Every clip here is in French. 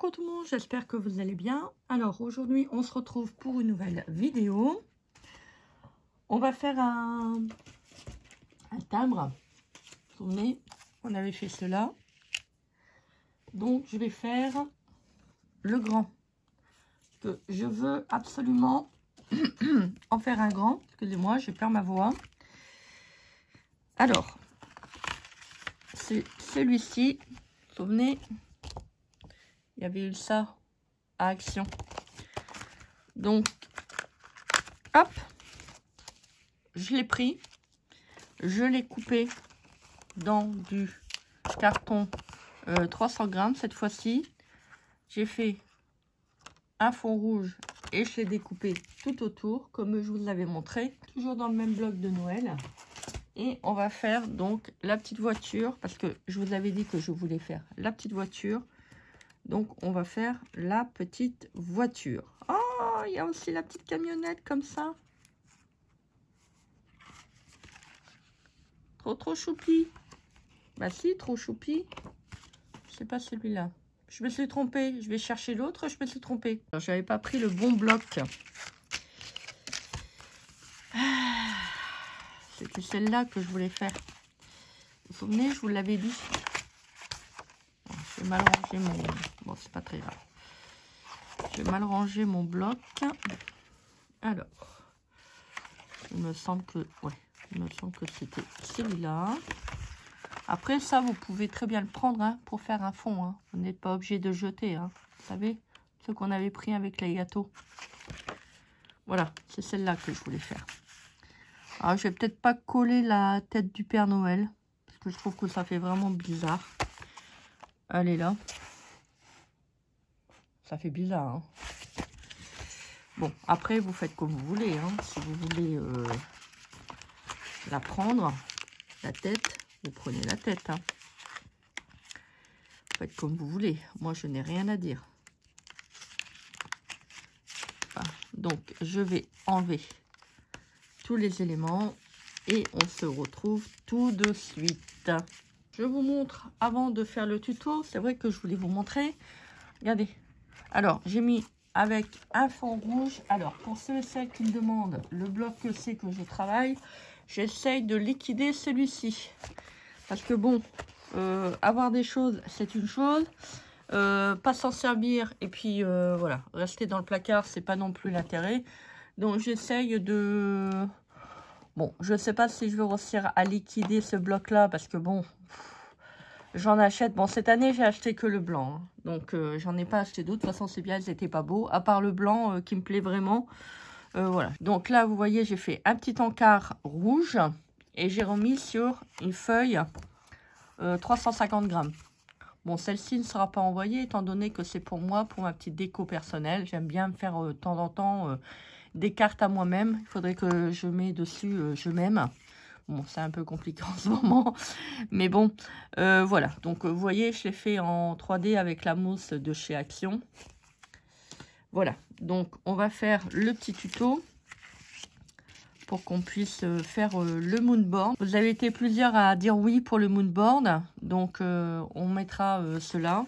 Coucou tout le monde, j'espère que vous allez bien. Alors aujourd'hui on se retrouve pour une nouvelle vidéo. On va faire un timbre. Vous vous souvenez, on avait fait cela. Donc je vais faire le grand. Que je veux absolument en faire un grand. Excusez-moi, je perds ma voix. Alors, c'est celui-ci. Vous vous souvenez, il y avait eu ça à Action. Donc, hop, je l'ai pris, je l'ai coupé dans du carton 300 grammes cette fois-ci. J'ai fait un fond rouge et je l'ai découpé tout autour comme je vous l'avais montré, toujours dans le même bloc de Noël. Et on va faire donc la petite voiture parce que je vous avais dit que je voulais faire la petite voiture. Donc on va faire la petite voiture. Oh, il y a aussi la petite camionnette comme ça. Trop choupi. Bah si, trop choupi. C'est pas celui-là. Je me suis trompée. Je vais chercher l'autre. Je me suis trompée. Je n'avais pas pris le bon bloc. C'était celle-là que je voulais faire. Vous vous souvenez, je vous l'avais dit. Je vais mal ranger mon... Bon, c'est pas très grave. Je vais mal ranger mon bloc. Alors, il me semble que... Ouais, il me semble que c'était celui-là. Après, ça, vous pouvez très bien le prendre hein, pour faire un fond. Hein. Vous n'êtes pas obligé de jeter. Hein. Vous savez, ce qu'on avait pris avec les gâteaux. Voilà, c'est celle-là que je voulais faire. Alors, je vais peut-être pas coller la tête du Père Noël. Parce que je trouve que ça fait vraiment bizarre. Elle est là. Ça fait bizarre. Hein. Bon, après, vous faites comme vous voulez. Hein. Si vous voulez la prendre, la tête, vous prenez la tête. Hein. Vous faites comme vous voulez. Moi, je n'ai rien à dire. Voilà. Donc, je vais enlever tous les éléments et on se retrouve tout de suite. Je vous montre avant de faire le tuto. C'est vrai que je voulais vous montrer. Regardez. Alors, j'ai mis avec un fond rouge. Alors, pour ceux et celles qui me demandent le bloc que c'est que je travaille, j'essaye de liquider celui-ci. Parce que bon, avoir des choses, c'est une chose. Pas s'en servir et puis voilà, rester dans le placard, c'est pas non plus l'intérêt. Donc, j'essaye de... Bon, je ne sais pas si je vais réussir à liquider ce bloc-là parce que bon... J'en achète, bon cette année j'ai acheté que le blanc, hein. Donc j'en ai pas acheté d'autres, de toute façon c'est bien, ils n'étaient pas beaux, à part le blanc qui me plaît vraiment, voilà. Donc là vous voyez j'ai fait un petit encart rouge et j'ai remis sur une feuille 350 grammes. Bon celle-ci ne sera pas envoyée étant donné que c'est pour moi, pour ma petite déco personnelle, j'aime bien me faire de temps en temps des cartes à moi-même, il faudrait que je mette dessus je m'aime. Bon, c'est un peu compliqué en ce moment, mais bon, voilà. Donc, vous voyez, je l'ai fait en 3D avec la mousse de chez Action. Voilà. Donc, on va faire le petit tuto pour qu'on puisse faire le moonboard. Vous avez été plusieurs à dire oui pour le moonboard. Donc, on mettra cela.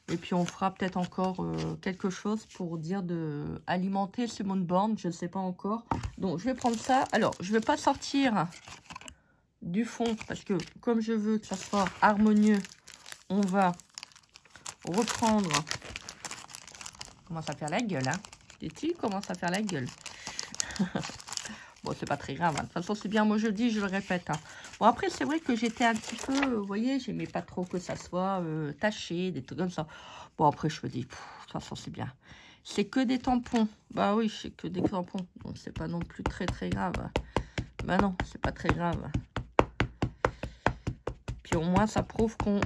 Et puis, on fera peut-être encore quelque chose pour dire de alimenter ce moonboard. Je ne sais pas encore. Donc, je vais prendre ça. Alors, je ne vais pas sortir du fond parce que comme je veux que ça soit harmonieux, on va reprendre. Commence à faire la gueule, hein. Et-il commence à faire la gueule. Bon, c'est pas très grave. Hein. De toute façon, c'est bien. Moi, je dis, je le répète. Hein. Bon, après, c'est vrai que j'étais un petit peu, vous voyez, j'aimais pas trop que ça soit taché, des trucs comme ça. Bon, après, je me dis, de toute façon, c'est bien. C'est que des tampons. Bah oui, c'est que des tampons. Donc, c'est pas non plus très grave. Bah non, c'est pas très grave. Puis au moins, ça prouve qu'on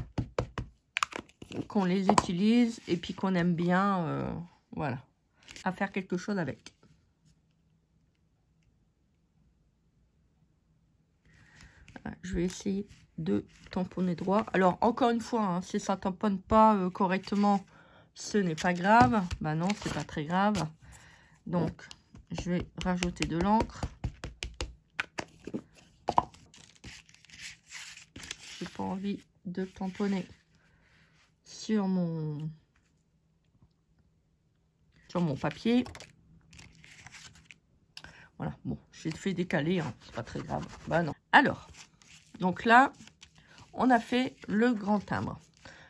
les utilise et puis qu'on aime bien, voilà, à faire quelque chose avec. Voilà, je vais essayer de tamponner droit. Alors, encore une fois, hein, si ça ne tamponne pas correctement, ce n'est pas grave. Bah non, c'est pas très grave. Donc, je vais rajouter de l'encre. J'ai pas envie de tamponner sur mon sur mon papier. Voilà, bon, j'ai fait décaler, hein, c'est pas très grave. Bah non. Alors, donc là, on a fait le grand timbre.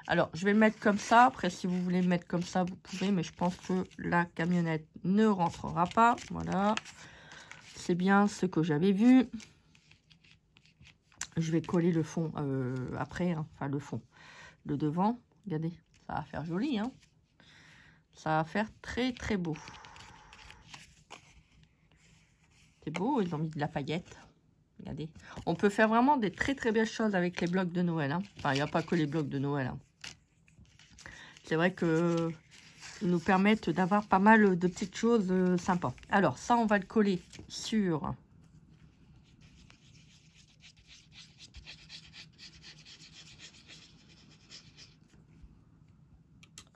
Alors, je vais le mettre comme ça. Après, si vous voulez le mettre comme ça, vous pouvez. Mais je pense que la camionnette ne rentrera pas. Voilà. C'est bien ce que j'avais vu. Je vais coller le fond après. Hein. Enfin, le fond. Le devant. Regardez, ça va faire joli. Hein. Ça va faire très, très beau. C'est beau, ils ont mis de la paillette. Regardez. On peut faire vraiment des très, très belles choses avec les blocs de Noël. Hein. Enfin, il n'y a pas que les blocs de Noël. Hein. C'est vrai que ils nous permettent d'avoir pas mal de petites choses sympas. Alors, ça, on va le coller sur...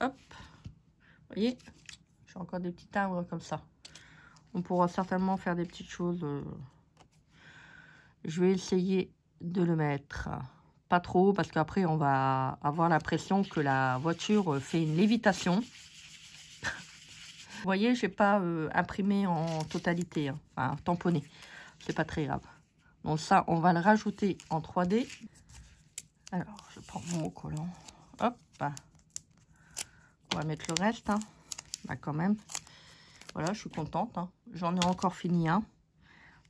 Hop. Vous voyez, j'ai encore des petits timbres comme ça. On pourra certainement faire des petites choses. Je vais essayer de le mettre pas trop parce qu'après, on va avoir l'impression que la voiture fait une lévitation. Vous voyez, j'ai pas imprimé en totalité, hein, enfin tamponné. C'est pas très grave. Donc ça, on va le rajouter en 3D. Alors, je prends mon collant. Hop. On va mettre le reste. Hein. Là, quand même. Voilà, je suis contente. Hein. J'en ai encore fini un.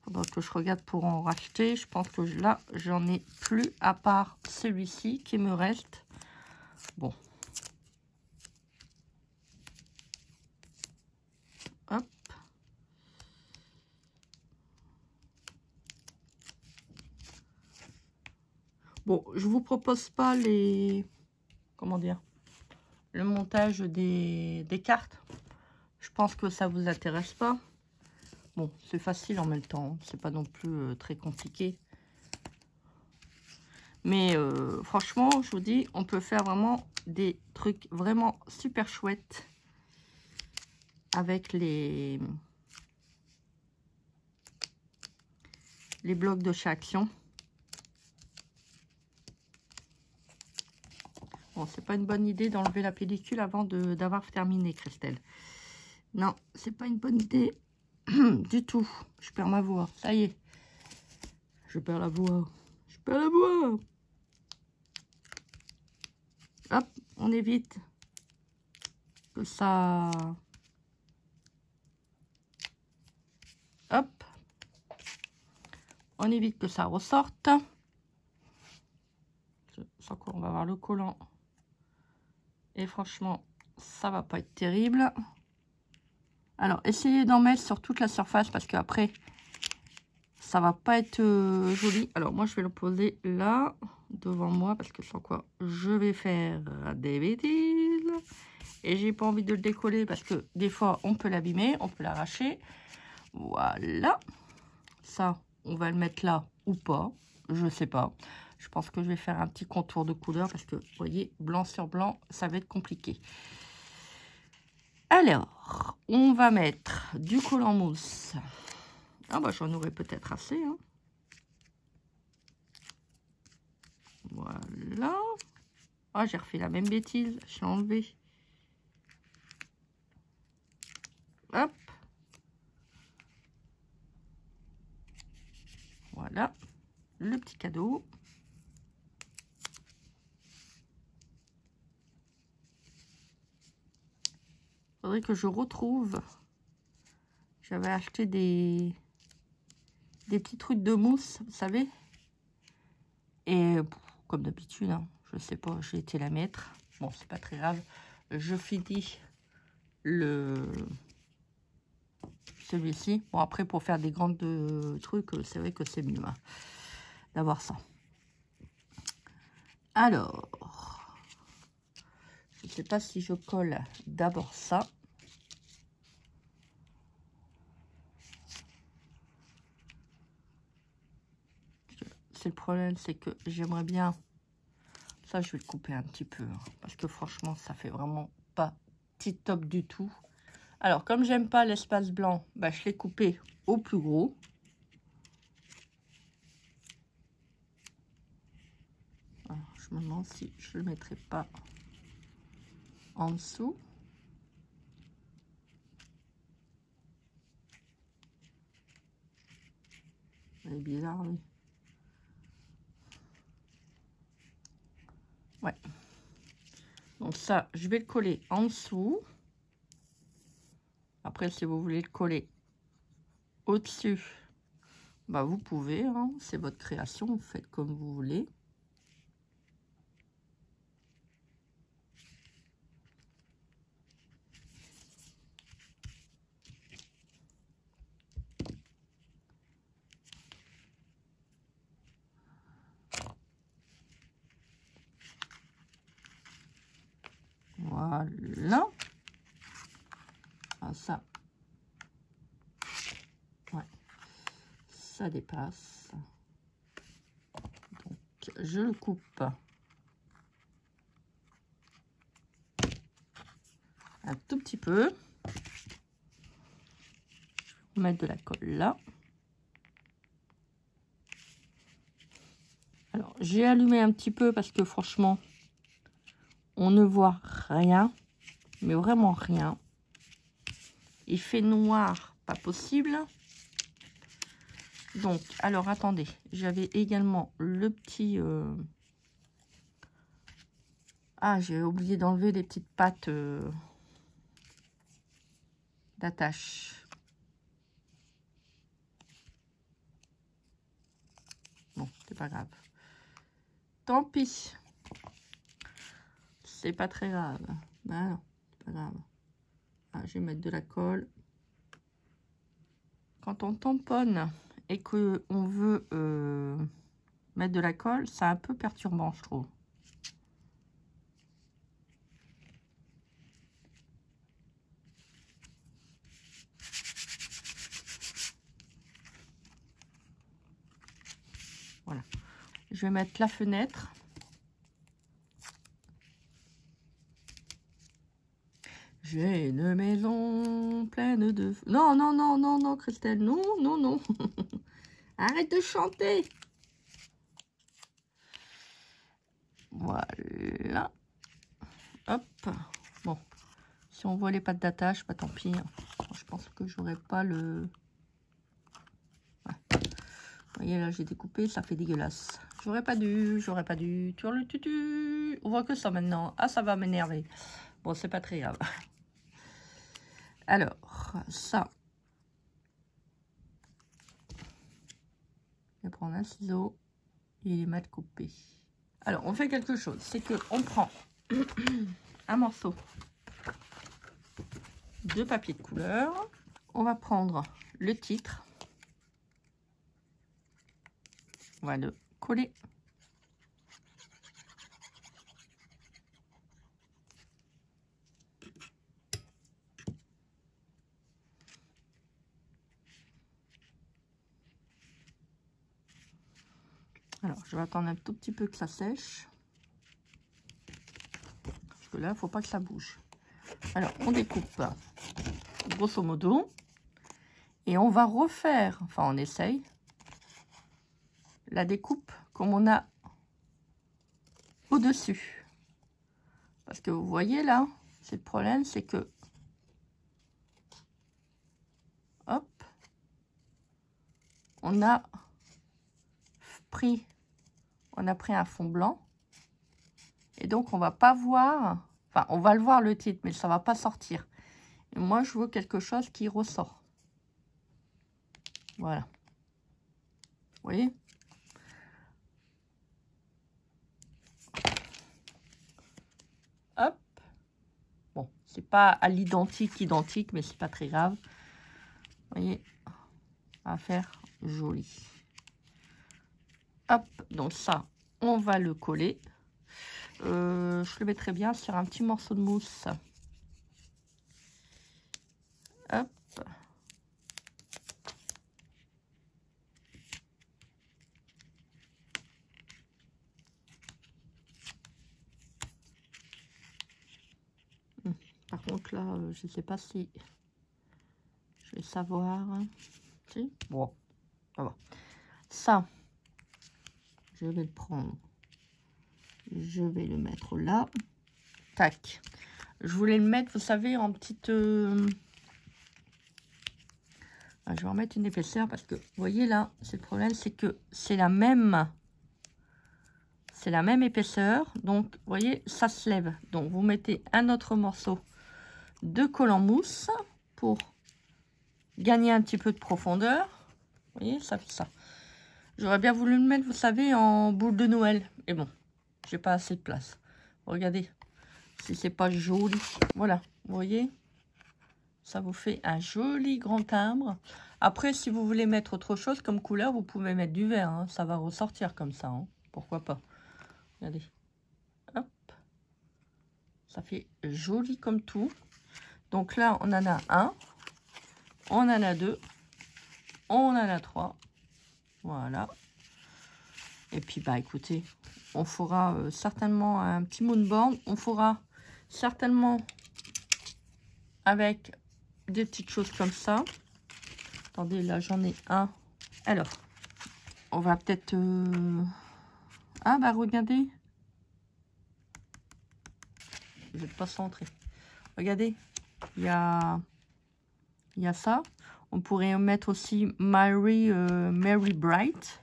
Faudra que je regarde pour en racheter. Je pense que là, j'en ai plus à part celui-ci qui me reste. Bon. Hop. Bon, je vous propose pas les... Comment dire? Le montage des cartes. Je pense que ça vous intéresse pas. Bon, c'est facile en même temps. C'est pas non plus très compliqué. Mais franchement, je vous dis, on peut faire vraiment des trucs vraiment super chouettes avec les blocs de chez Action. Bon, c'est pas une bonne idée d'enlever la pellicule avant d'avoir terminé, Christelle. Non, c'est pas une bonne idée du tout. Je perds ma voix. Ça y est. Je perds la voix. Je perds la voix. Hop, on évite que ça... Hop. On évite que ça ressorte. Sans quoi on va avoir le collant. Et franchement, ça va pas être terrible. Alors, essayez d'en mettre sur toute la surface parce qu'après, ça va pas être joli. Alors, moi, je vais le poser là, devant moi, parce que sans quoi je vais faire des bêtises. Et j'ai pas envie de le décoller parce que des fois, on peut l'abîmer, on peut l'arracher. Voilà. Ça, on va le mettre là ou pas. Je sais pas. Je pense que je vais faire un petit contour de couleur parce que, vous voyez, blanc sur blanc, ça va être compliqué. Alors, on va mettre du collant mousse. Ah bah, j'en aurais peut-être assez. Hein. Voilà. Ah, j'ai refait la même bêtise. J'ai enlevé. Hop. Voilà. Le petit cadeau. Faudrait que je retrouve. J'avais acheté des petits trucs de mousse, vous savez. Et comme d'habitude, hein, je sais pas, j'ai été la mettre. Bon, c'est pas très grave. Je finis celui-ci. Bon, après, pour faire des grandes trucs, c'est vrai que c'est mieux hein, d'avoir ça. Alors, je sais pas si je colle d'abord ça. C'est le problème, c'est que j'aimerais bien... Ça, je vais le couper un petit peu. Hein, parce que franchement, ça fait vraiment pas top du tout. Alors, comme j'aime pas l'espace blanc, bah, je l'ai coupé au plus gros. Alors, je me demande si je le mettrai pas en dessous. Elle est bizarre, oui. Ouais. Donc ça, je vais le coller en dessous. Après, si vous voulez le coller au-dessus, bah vous pouvez, hein, c'est votre création, vous faites comme vous voulez. Voilà. Ah, ça. Ouais. Ça dépasse. Donc, je le coupe. Un tout petit peu. Je vais mettre de la colle là. Alors, j'ai allumé un petit peu parce que franchement, on ne voit rien. Mais vraiment rien. Il fait noir, pas possible. Donc, alors attendez, j'avais également le petit... Ah, j'ai oublié d'enlever les petites pattes d'attache. Bon, c'est pas grave. Tant pis. C'est pas très grave. Ah non, c'est pas grave. Ah, je vais mettre de la colle. Quand on tamponne et que on veut mettre de la colle, c'est un peu perturbant, je trouve. Voilà. Je vais mettre la fenêtre. J'ai une maison pleine de... Non, non, non, non, non, Christelle, non, non, non. Arrête de chanter. Voilà. Hop. Bon. Si on voit les pattes d'attache, pas tant pis. Je pense que j'aurais pas le... Ouais. Vous voyez, là, j'ai découpé, ça fait dégueulasse. J'aurais pas dû, j'aurais pas dû. Tu le tutu. On voit que ça maintenant. Ah, ça va m'énerver. Bon, c'est pas très grave. Alors, ça. Je vais prendre un ciseau et les mettre coupés. Alors, on fait quelque chose. C'est que on prend un morceau de papier de couleur. On va prendre le titre. On va le coller. Alors, je vais attendre un tout petit peu que ça sèche. Parce que là, il ne faut pas que ça bouge. Alors, on découpe grosso modo. Et on va refaire, enfin, on essaye la découpe comme on a au-dessus. Parce que vous voyez là, c'est le problème, c'est que... Hop. On a pris un fond blanc. Et donc, on va pas voir... Enfin, on va le voir le titre, mais ça va pas sortir. Et moi, je veux quelque chose qui ressort. Voilà. Vous voyez? Hop. Bon, c'est pas à l'identique, mais c'est pas très grave. Vous voyez? On va faire joli. Hop, donc ça, on va le coller. Je le mettrai bien sur un petit morceau de mousse. Hop. Par contre, là, je ne sais pas si je vais savoir. Si? Bon, ça va. Ça, je vais le prendre. Je vais le mettre là. Tac. Je voulais le mettre, vous savez, en petite... Ah, je vais remettre une épaisseur parce que, vous voyez là, c'est le problème, c'est que c'est la même épaisseur. Donc, vous voyez, ça se lève. Donc, vous mettez un autre morceau de collant mousse pour gagner un petit peu de profondeur. Vous voyez, ça fait ça. J'aurais bien voulu le mettre, vous savez, en boule de Noël. Et bon, j'ai pas assez de place. Regardez, si c'est pas joli. Voilà, vous voyez, ça vous fait un joli grand timbre. Après, si vous voulez mettre autre chose comme couleur, vous pouvez mettre du vert. Hein. Ça va ressortir comme ça. Hein. Pourquoi pas. Regardez. Hop. Ça fait joli comme tout. Donc là, on en a un. On en a deux. On en a trois. Voilà. Et puis, bah, écoutez, on fera certainement un petit moonboard. On fera certainement avec des petites choses comme ça. Attendez, là, j'en ai un. Alors, on va peut-être... Ah, bah, regardez. Je vais pas centrer. Regardez, il y a ça. On pourrait mettre aussi Mary Bright.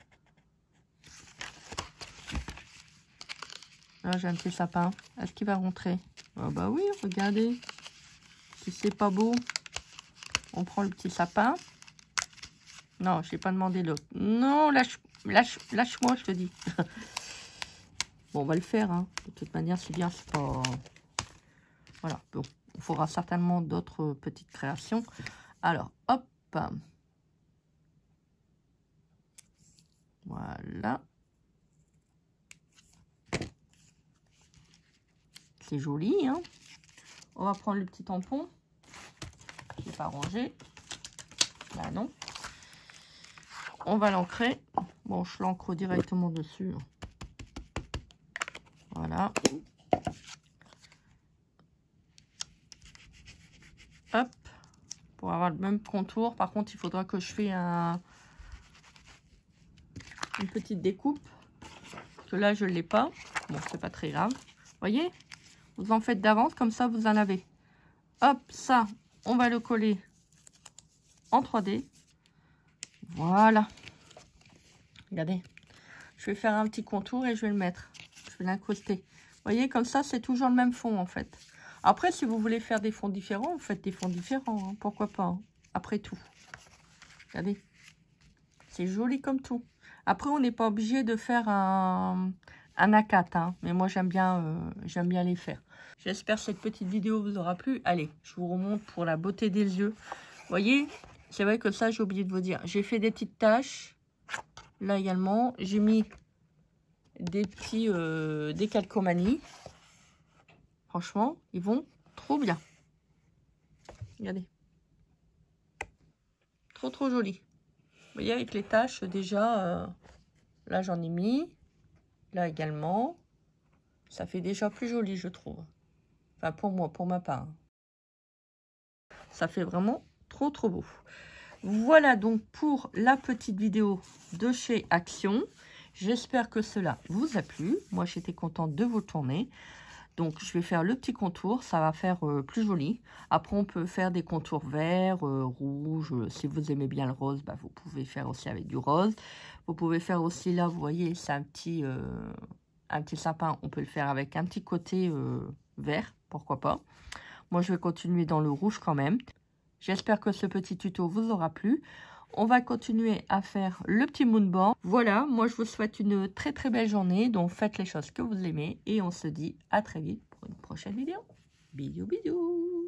Là, j'ai un petit sapin. Est-ce qu'il va rentrer? Ah bah oui, regardez. Si c'est pas beau, on prend le petit sapin. Non, je n'ai pas demandé l'autre. Non, lâche-moi, je te dis. Bon, on va le faire. Hein. De toute manière, c'est bien. C'est pas... Voilà. Bon, on fera certainement d'autres petites créations. Alors, hop. Voilà. C'est joli, hein. On va prendre le petit tampon. Je n'ai pas rangé. Là, non. On va l'ancrer. Bon, je l'ancre directement dessus. Voilà. Hop. Pour avoir le même contour. Par contre, il faudra que je fasse une petite découpe. Parce que là, je ne l'ai pas. Bon, c'est pas très grave. Vous voyez? Vous en faites d'avance, comme ça, vous en avez. Hop, ça, on va le coller en 3D. Voilà. Regardez. Je vais faire un petit contour et je vais le mettre. Je vais l'incruster. Vous voyez, comme ça, c'est toujours le même fond, en fait. Après, si vous voulez faire des fonds différents, vous faites des fonds différents. Hein. Pourquoi pas, hein. Après tout. Regardez. C'est joli comme tout. Après, on n'est pas obligé de faire un A4. Hein. Mais moi, j'aime bien les faire. J'espère que cette petite vidéo vous aura plu. Allez, je vous remonte pour la beauté des yeux. Vous voyez, c'est vrai que ça, j'ai oublié de vous dire. J'ai fait des petites taches. Là également, j'ai mis des petits calcomanies. Franchement, ils vont trop bien. Regardez. Trop, trop joli. Vous voyez, avec les taches, déjà, là, j'en ai mis. Là également. Ça fait déjà plus joli, je trouve. Enfin, pour moi, pour ma part. Ça fait vraiment trop, trop beau. Voilà donc pour la petite vidéo de chez Action. J'espère que cela vous a plu. Moi, j'étais contente de vous tourner. Donc, je vais faire le petit contour. Ça va faire plus joli. Après, on peut faire des contours verts, rouges. Si vous aimez bien le rose, bah, vous pouvez faire aussi avec du rose. Vous pouvez faire aussi, là, vous voyez, c'est un petit sapin. On peut le faire avec un petit côté vert. Pourquoi pas. Moi, je vais continuer dans le rouge quand même. J'espère que ce petit tuto vous aura plu. On va continuer à faire le petit moonboard. Voilà, moi je vous souhaite une très très belle journée. Donc faites les choses que vous aimez. Et on se dit à très vite pour une prochaine vidéo. Bisous bisous.